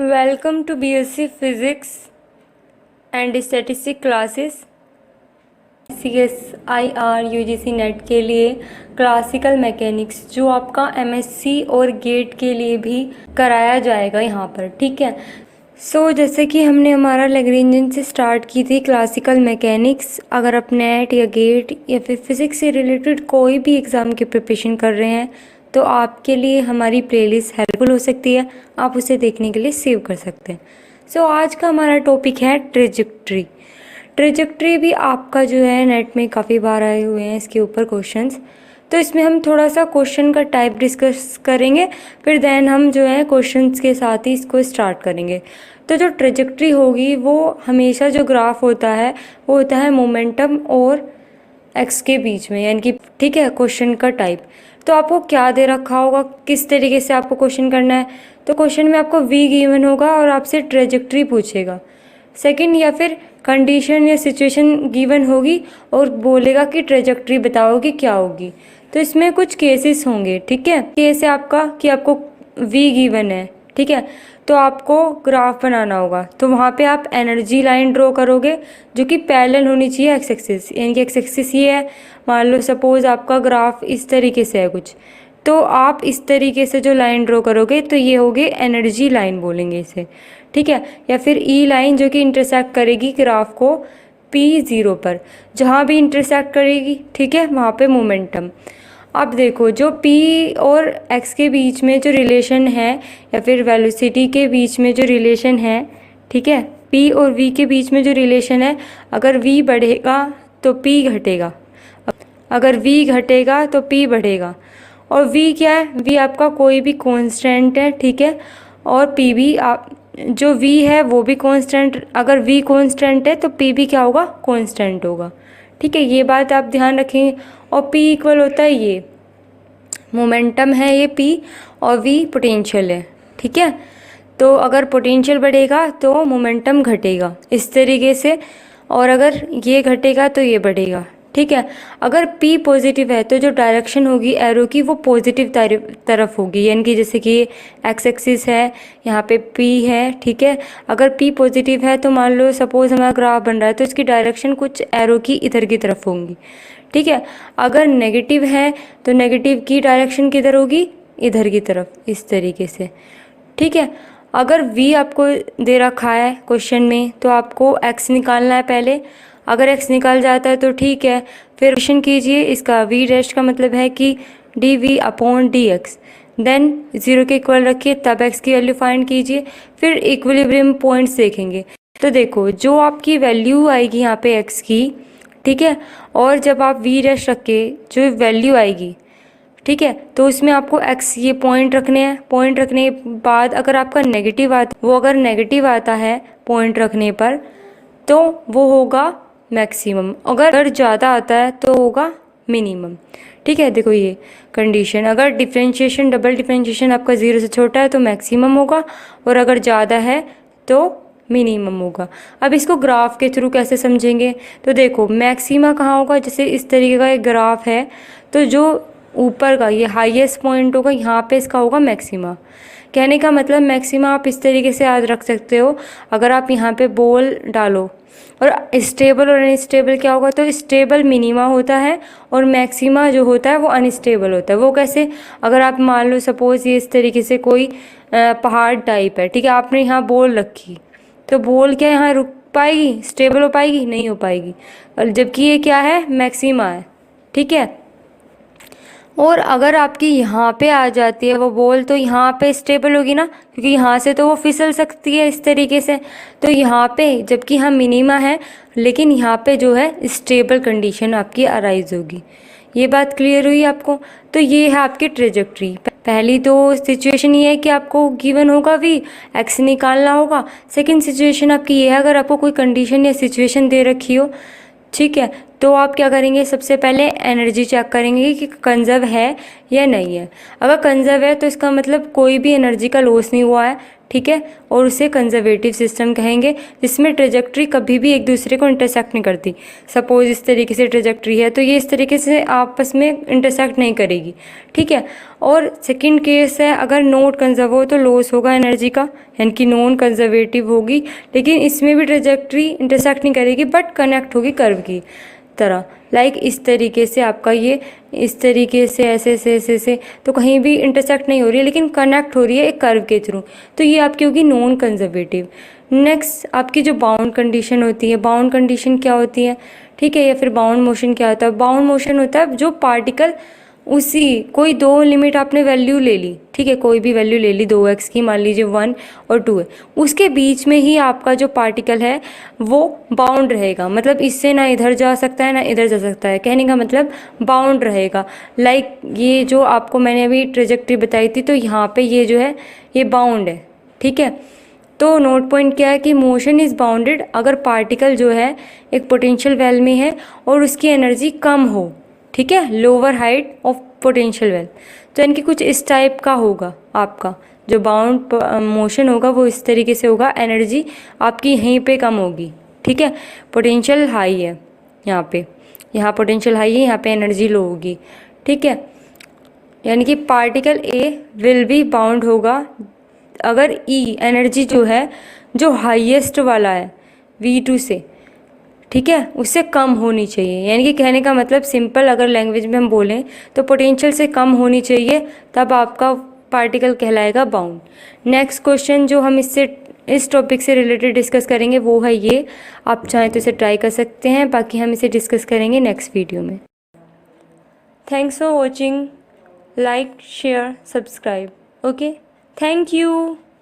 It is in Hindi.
Welcome to BSc physics and statistic classes. CSIR UGC NET के लिए क्लासिकल मैकेनिक्स जो आपका MSc और गेट के लिए भी कराया जाएगा यहाँ पर, ठीक है। जैसे कि हमने हमारा लैग्रेंजियन से स्टार्ट की थी क्लासिकल मैकेनिक्स। अगर आप नेट या गेट या फिर फिज़िक्स से रिलेटेड कोई भी एग्ज़ाम की प्रिपरेशन कर रहे हैं तो आपके लिए हमारी प्लेलिस्ट हेल्पफुल हो सकती है, आप उसे देखने के लिए सेव कर सकते हैं। आज का हमारा टॉपिक है ट्रेजेक्ट्री। ट्रेजेक्ट्री भी आपका जो है नेट में काफ़ी बार आए हुए हैं इसके ऊपर क्वेश्चंस, तो इसमें हम थोड़ा सा क्वेश्चन का टाइप डिस्कस करेंगे, फिर देन हम जो है क्वेश्चंस के साथ ही इसको स्टार्ट करेंगे। तो जो ट्रेजेक्ट्री होगी वो हमेशा जो ग्राफ होता है वो होता है मोमेंटम और एक्स के बीच में, यानी कि ठीक है क्वेश्चन का टाइप। तो आपको क्या दे रखा होगा, किस तरीके से आपको क्वेश्चन करना है, तो क्वेश्चन में आपको वी गिवन होगा और आपसे ट्रेजेक्ट्री पूछेगा। सेकंड, या फिर कंडीशन या सिचुएशन गिवन होगी और बोलेगा कि ट्रेजेक्ट्री बताओ कि क्या होगी। तो इसमें कुछ केसेस होंगे, ठीक है। केस है आपका कि आपको वी गिवन है, ठीक है, तो आपको ग्राफ बनाना होगा। तो वहाँ पे आप एनर्जी लाइन ड्रॉ करोगे जो कि पैरेलल होनी चाहिए एक्स एक्सिस, यानी कि एक्स एक्सिस ये है। मान लो सपोज आपका ग्राफ इस तरीके से है कुछ, तो आप इस तरीके से जो लाइन ड्रॉ करोगे तो ये होगी एनर्जी लाइन बोलेंगे इसे, ठीक है। या फिर ई लाइन जो कि इंटरसेक्ट करेगी ग्राफ को P0 पर, जहाँ भी इंटरसेक्ट करेगी, ठीक है, वहाँ पे मोमेंटम। अब देखो जो P और X के बीच में जो रिलेशन है या फिर वेलोसिटी के बीच में जो रिलेशन है, ठीक है, P और V के बीच में जो रिलेशन है, अगर V बढ़ेगा तो P घटेगा, अगर V घटेगा तो P बढ़ेगा। और V क्या है, V आपका कोई भी कांस्टेंट है, ठीक है, और P भी जो V है वो भी कांस्टेंट। अगर V कांस्टेंट है तो P भी क्या होगा, कांस्टेंट होगा, ठीक है। ये बात आप ध्यान रखेंगे। और P इक्वल होता है ये मोमेंटम है, ये P, और V पोटेंशियल है, ठीक है। तो अगर पोटेंशियल बढ़ेगा तो मोमेंटम घटेगा इस तरीके से, और अगर ये घटेगा तो ये बढ़ेगा, ठीक है। अगर P पॉजिटिव है तो जो डायरेक्शन होगी एरो की वो पॉजिटिव तरफ होगी, यानी कि जैसे कि एक्स एक्सिस है, यहाँ पे P है, ठीक है। अगर P पॉजिटिव है तो मान लो सपोज हमारा ग्राफ बन रहा है तो इसकी डायरेक्शन कुछ एरो की इधर की तरफ होंगी, ठीक है। अगर नेगेटिव है तो नेगेटिव की डायरेक्शन किधर होगी, इधर की तरफ, इस तरीके से, ठीक है। अगर V आपको दे रखा है क्वेश्चन में तो आपको X निकालना है पहले। अगर X निकाल जाता है तो ठीक है, फिर क्वेश्चन कीजिए इसका V डैश का मतलब है कि dV/dx, देन 0 के इक्वल रखिए, तब X की वैल्यू फाइंड कीजिए, फिर इक्विलिब्रियम पॉइंट्स देखेंगे। तो देखो जो आपकी वैल्यू आएगी यहाँ पे X की, ठीक है, और जब आप V डैश रख के जो वैल्यू आएगी, ठीक है, तो उसमें आपको X ये पॉइंट रखने हैं। पॉइंट रखने के बाद अगर आपका नेगेटिव आता, वो अगर नेगेटिव आता है पॉइंट रखने पर तो वो होगा मैक्सिमम, अगर ज़्यादा आता है तो होगा मिनिमम, ठीक है। देखो ये कंडीशन, अगर डिफरेंशिएशन डबल डिफरेंशिएशन आपका 0 से छोटा है तो मैक्सिमम होगा, और अगर ज़्यादा है तो मिनिमम होगा। अब इसको ग्राफ के थ्रू कैसे समझेंगे, तो देखो मैक्सिमा कहाँ होगा, जैसे इस तरीके का एक ग्राफ है तो जो ऊपर का ये हाईएस्ट पॉइंट होगा यहाँ पे इसका होगा मैक्सिमा। कहने का मतलब मैक्सिमा आप इस तरीके से याद रख सकते हो, अगर आप यहाँ पे बॉल डालो और स्टेबल और अनस्टेबल क्या होगा, तो स्टेबल मिनिमा होता है और मैक्सिमा जो होता है वो अनस्टेबल होता है। वो कैसे, अगर आप मान लो सपोज ये इस तरीके से कोई पहाड़ टाइप है, ठीक है, आपने यहाँ बॉल रखी तो बॉल क्या यहाँ रुक पाएगी, स्टेबल हो पाएगी, नहीं हो पाएगी, और जबकि ये क्या है, मैक्सिमा है, ठीक है। और अगर आपकी यहाँ पे आ जाती है वो बॉल तो यहाँ पे स्टेबल होगी ना, क्योंकि यहाँ से तो वो फिसल सकती है इस तरीके से। तो यहाँ पे जबकि हम मिनिमा है लेकिन यहाँ पे जो है स्टेबल कंडीशन आपकी अराइज होगी। ये बात क्लियर हुई आपको। तो ये है आपकी ट्रेजेक्ट्री। पहली तो सिचुएशन ये है कि आपको गिवन होगा V, X निकालना होगा। सेकंड सिचुएशन आपकी ये है, अगर आपको कोई कंडीशन या सिचुएशन दे रखी हो, ठीक है, तो आप क्या करेंगे, सबसे पहले एनर्जी चेक करेंगे कि कंजर्व है या नहीं है। अगर कंजर्व है तो इसका मतलब कोई भी एनर्जी का लॉस नहीं हुआ है, ठीक है, और उसे कंजर्वेटिव सिस्टम कहेंगे, जिसमें ट्रेजेक्ट्री कभी भी एक दूसरे को इंटरसेक्ट नहीं करती। सपोज इस तरीके से ट्रेजेक्ट्री है तो ये इस तरीके से आपस में इंटरसेक्ट नहीं करेगी, ठीक है। और सेकंड केस है, अगर नोट कंजर्व हो तो लॉस होगा एनर्जी का, यानी कि नॉन कंजर्वेटिव होगी, लेकिन इसमें भी ट्रेजेक्ट्री इंटरसेक्ट नहीं करेगी बट कनेक्ट होगी कर्व की तरह। लाइक इस तरीके से आपका ये इस तरीके से ऐसे तो कहीं भी इंटरसेक्ट नहीं हो रही है लेकिन कनेक्ट हो रही है एक कर्व के थ्रू, तो ये आपकी होगी नॉन कंजर्वेटिव। नेक्स्ट आपकी जो बाउंड कंडीशन होती है, बाउंड कंडीशन क्या होती है, ठीक है, या फिर बाउंड मोशन क्या होता है। बाउंड मोशन होता है जो पार्टिकल उसी कोई दो लिमिट आपने वैल्यू ले ली, ठीक है, कोई भी वैल्यू ले ली 2x की, मान लीजिए 1 और 2 है, उसके बीच में ही आपका जो पार्टिकल है वो बाउंड रहेगा, मतलब इससे ना इधर जा सकता है ना इधर जा सकता है, कहने का मतलब बाउंड रहेगा। लाइक ये जो आपको मैंने अभी ट्रेजेक्ट्री बताई थी, तो यहाँ पे ये जो है ये बाउंड है, ठीक है। तो नोट पॉइंट क्या है कि मोशन इज़ बाउंडेड अगर पार्टिकल जो है एक पोटेंशियल वेल में है और उसकी एनर्जी कम हो, ठीक है, lower height of potential well. तो यानी कि कुछ इस टाइप का होगा आपका जो बाउंड मोशन होगा, वो इस तरीके से होगा, एनर्जी आपकी यहीं पे कम होगी, ठीक है, पोटेंशियल हाई है यहाँ पोटेंशियल हाई है, यहाँ पे एनर्जी लो होगी, ठीक है। यानी कि particle A will be bound होगा अगर ई एनर्जी जो है जो हाईएस्ट वाला है V2 से, ठीक है, उससे कम होनी चाहिए। यानी कि कहने का मतलब सिंपल अगर लैंग्वेज में हम बोलें तो पोटेंशियल से कम होनी चाहिए, तब आपका पार्टिकल कहलाएगा बाउंड। नेक्स्ट क्वेश्चन जो हम इस टॉपिक से रिलेटेड डिस्कस करेंगे वो है ये, आप चाहें तो इसे ट्राई कर सकते हैं, बाकी हम इसे डिस्कस करेंगे नेक्स्ट वीडियो में। Thanks for watching, like share subscribe, okay, thank you.